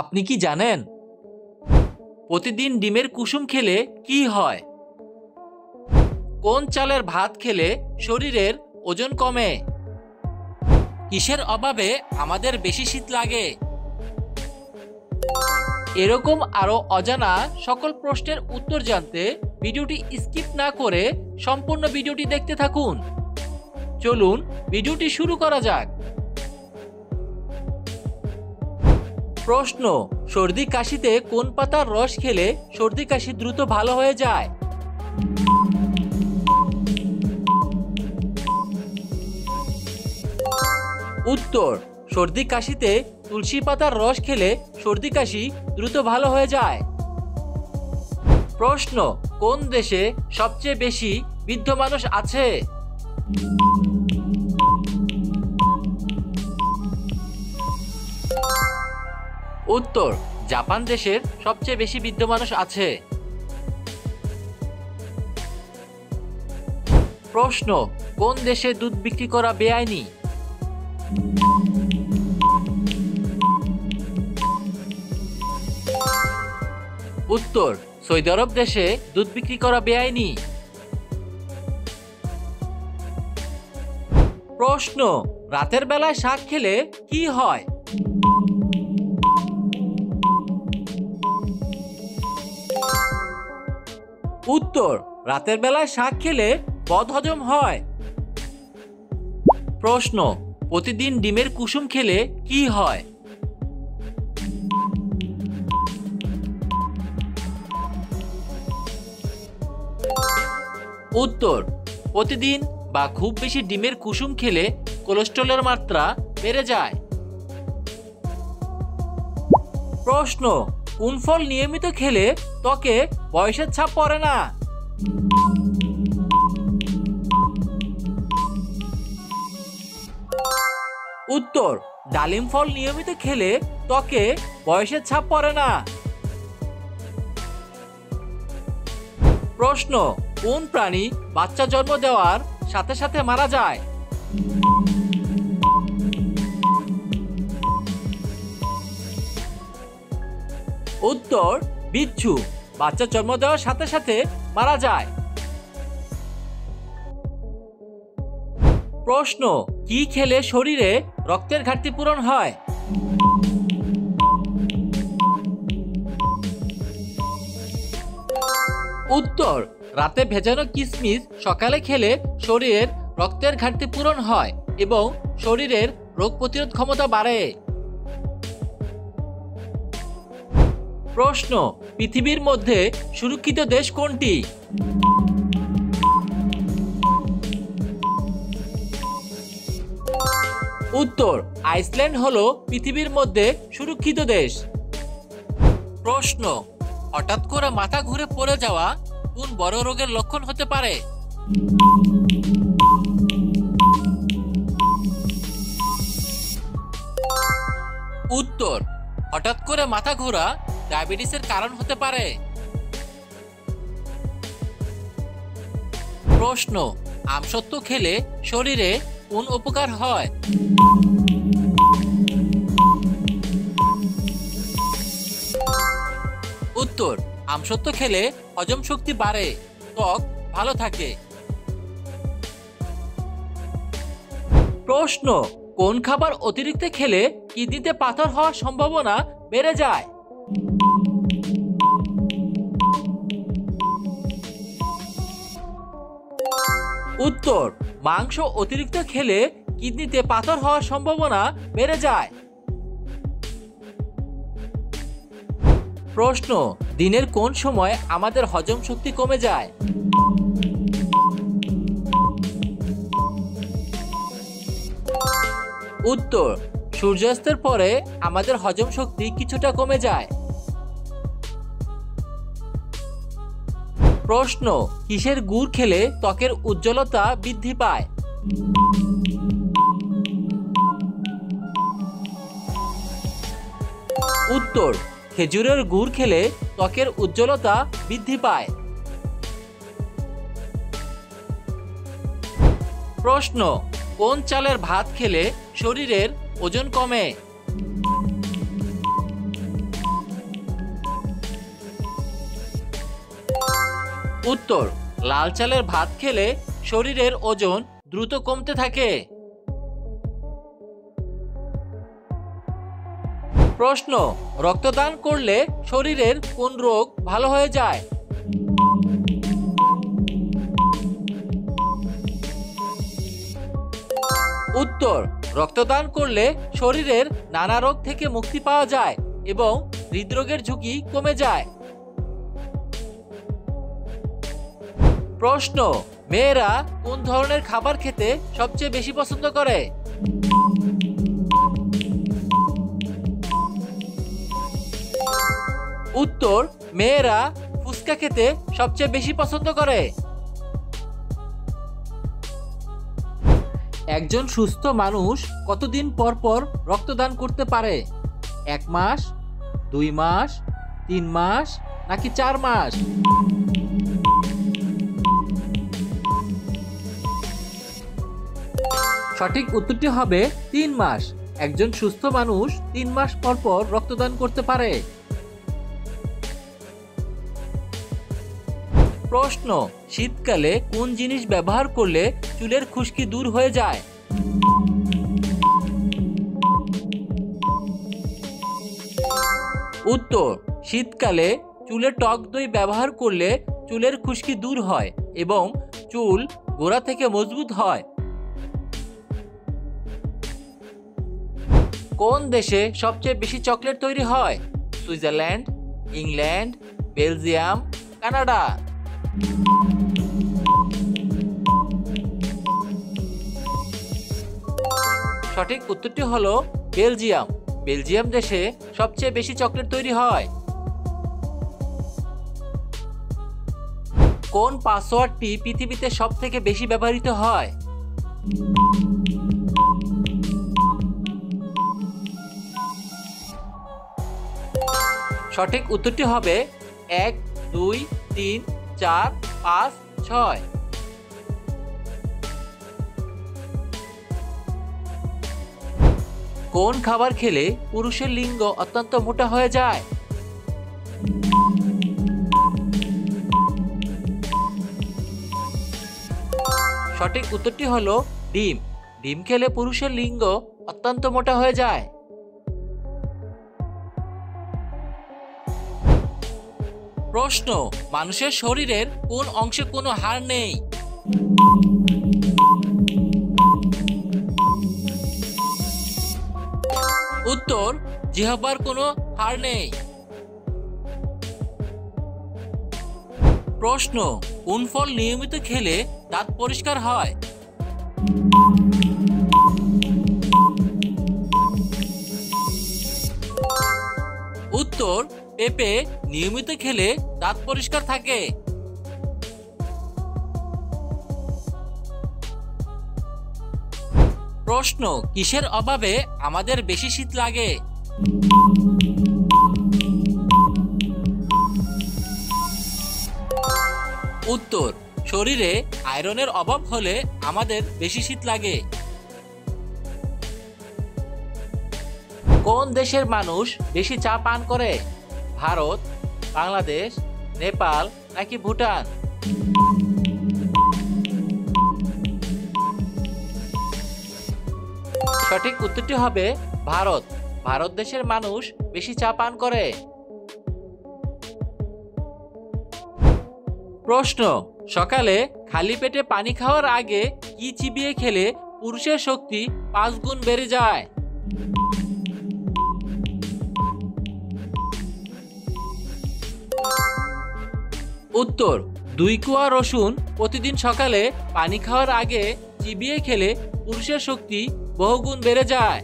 আপনি কি জানেন প্রতিদিন ডিমের কুসুম খেলে কি হয়? কোন চালের ভাত খেলে শরীরের ওজন কমে? কিসের অভাবে আমাদের বেশি শীত লাগে? এরকম আরো অজানা সকল প্রশ্নের উত্তর জানতে ভিডিওটি স্কিপ না করে সম্পূর্ণ ভিডিওটি দেখতে থাকুন। চলুন ভিডিওটি শুরু করা যাক। প্রশ্ন: সর্দি কাশিতে কোন পাতার রস খেলে সর্দি কাশি দ্রুত ভালো হয়ে যায়? উত্তর: সর্দি কাশিতে তুলসী পাতার রস খেলে সর্দি কাশি দ্রুত ভালো হয়ে যায়। প্রশ্ন: কোন দেশে সবচেয়ে বেশি বৃদ্ধ মানুষ আছে? উত্তর: জাপান দেশের সবচেয়ে বেশি বৃদ্ধ মানুষ আছে। প্রশ্ন: কোন দেশে দুধ বিক্রি করা বেআইনি? উত্তর: সৌদি আরব দেশে দুধ বিক্রি করা বেআইনি। প্রশ্ন: রাতের বেলায় শাক খেলে কি হয়? উত্তর: রাতের বেলায় শাক খেলে বদহজম হয়। প্রশ্ন: প্রতিদিন ডিমের কুসুম খেলে কি হয়? উত্তর: প্রতিদিন বা খুব বেশি ডিমের কুসুম খেলে কোলেস্টেরলের মাত্রা বেড়ে যায়। প্রশ্ন: কোন ফল নিয়মিত খেলে ত্বকে বয়সের ছাপ পড়ে না? উত্তর: ডালিম ফল নিয়মিত খেলে ত্বকে বয়সের ছাপ পড়ে না। প্রশ্ন: কোন প্রাণী বাচ্চা জন্ম দেওয়ার সাথে সাথে মারা যায়? উত্তর: বিচ্ছু বাচ্চা জন্ম দেওয়ার সাথে সাথে মারা যায়। প্রশ্ন: কি খেলে শরীরে রক্তের ঘাটতি পূরণ হয়? উত্তর: রাতে ভেজানো কিশমিশ সকালে খেলে শরীরের রক্তের ঘাটতি পূরণ হয় এবং শরীরের রোগ প্রতিরোধ ক্ষমতা বাড়ে। প্রশ্ন: পৃথিবীর মধ্যে সুরক্ষিত দেশ কোনটি? উত্তর: আইসল্যান্ড হলো পৃথিবীর মধ্যে সুরক্ষিত দেশ। প্রশ্ন: হঠাৎ করে মাথা ঘুরে পড়ে যাওয়া কোন বড় রোগের লক্ষণ হতে পারে? উত্তর: হঠাৎ করে মাথা ঘোরা ডায়াবেটিসের কারণ হতে পারে। প্রশ্ন: আমসত্ত্ব খেলে শরীরে কোন উপকার হয়? উত্তর: আমসত্ত্ব খেলে হজম শক্তি বাড়ে, ত্বক ভালো থাকে। প্রশ্ন: কোন খাবার অতিরিক্ত খেলে কিডনিতে পাথর হওয়ার সম্ভাবনা বেড়ে যায়? উত্তর: মাংস অতিরিক্ত খেলে কিডনিতে পাথর হওয়ার সম্ভাবনা বেড়ে যায়। প্রশ্ন: দিনের কোন সময় আমাদের হজম শক্তি কমে যায়? উত্তর: সূর্যাস্তের পরে আমাদের হজম শক্তি কিছুটা কমে যায়। প্রশ্ন: কিসের গুড় খেলে ত্বকের উজ্জ্বলতা বৃদ্ধি পায়? উত্তর: খেজুরের গুড় খেলে ত্বকের উজ্জ্বলতা বৃদ্ধি পায়। প্রশ্ন: কোন চালের ভাত খেলে শরীরের ওজন কমে? উত্তর, লাল চালের ভাত খেলে শরীরের ওজন দ্রুত কমতে থাকে। প্রশ্ন, রক্তদান করলে শরীরের কোন রোগ ভালো হয়ে যায়? উত্তর, রক্তদান করলে শরীরের নানা রোগ থেকে মুক্তি পাওয়া যায় এবং হৃদরোগের ঝুঁকি কমে যায়। প্রশ্ন, মেয়েরা কোন ধরনের খাবার খেতে সবচেয়ে বেশি পছন্দ করে? উত্তর, মেয়েরা ফুচকা খেতে সবচেয়ে বেশি পছন্দ করে। একজন সুস্থ মানুষ কতদিন পর পর রক্তদান করতে পারে? 1 মাস, 2 মাস, 3 মাস নাকি 4 মাস? সঠিক উত্তরটি হবে 3 মাস। একজন সুস্থ মানুষ 3 মাস পর পর রক্তদান করতে পারে। প্রশ্ন, শীতকালে কোন জিনিস ব্যবহার করলে চুলের খুশকি দূর হয়ে যায়? উত্তর, শীতকালে চুলে টক দই ব্যবহার করলে চুলের খুশকি দূর হয় এবং চুল গোড়া থেকে মজবুত হয়। কোন দেশে সবচেয়ে বেশি চকলেট তৈরি হয়? Switzerland, England, Belgium, Canada? সঠিক উত্তরটি হলো বেলজিয়াম। বেলজিয়াম দেশে সবচেয়ে বেশি চকলেট তৈরি হয়। কোন পাসওয়ার্ডটি পৃথিবীতে সবথেকে বেশি ব্যবহৃত হয়? সঠিক উত্তরটি হবে 1, 2, 3, 4, 5, 6। কোন খাবার খেলে পুরুষের লিঙ্গ অত্যন্ত মোটা হয়ে যায়? সঠিক উত্তরটি হলো ডিম। ডিম খেলে পুরুষের লিঙ্গ অত্যন্ত মোটা হয়ে যায়। প্রশ্ন, মানুষের শরীরের কোন অংশে কোনো হাড় নেই? উত্তর, জিহ্বার কোনো হাড় নেই। প্রশ্ন, কোন ফল নিয়মিত খেলে দাঁত পরিষ্কার হয়? উত্তর, পেঁপে নিয়মিত খেলে দাঁত পরিষ্কার থাকে। প্রশ্ন, কিসের অভাবে আমাদের বেশি শীত লাগে? উত্তর, শরীরে আয়রনের অভাব হলে আমাদের বেশি শীত লাগে। কোন দেশের মানুষ বেশি চা পান করে? ভারত, বাংলাদেশ, নেপাল নাকি ভুটান? সঠিক উত্তরটি হবে ভারত। ভারত দেশের মানুষ বেশি চা পান করে। প্রশ্ন, সকালে খালি পেটে পানি খাওয়ার আগে কি চিবিয়ে খেলে পুরুষের শক্তি 5 গুণ বেড়ে যায়? উত্তর, 2 কোয়া রসুন প্রতিদিন সকালে পানি খাওয়ার আগে চিবিয়ে খেলে পুরুষের শক্তি বহুগুণ বেড়ে যায়।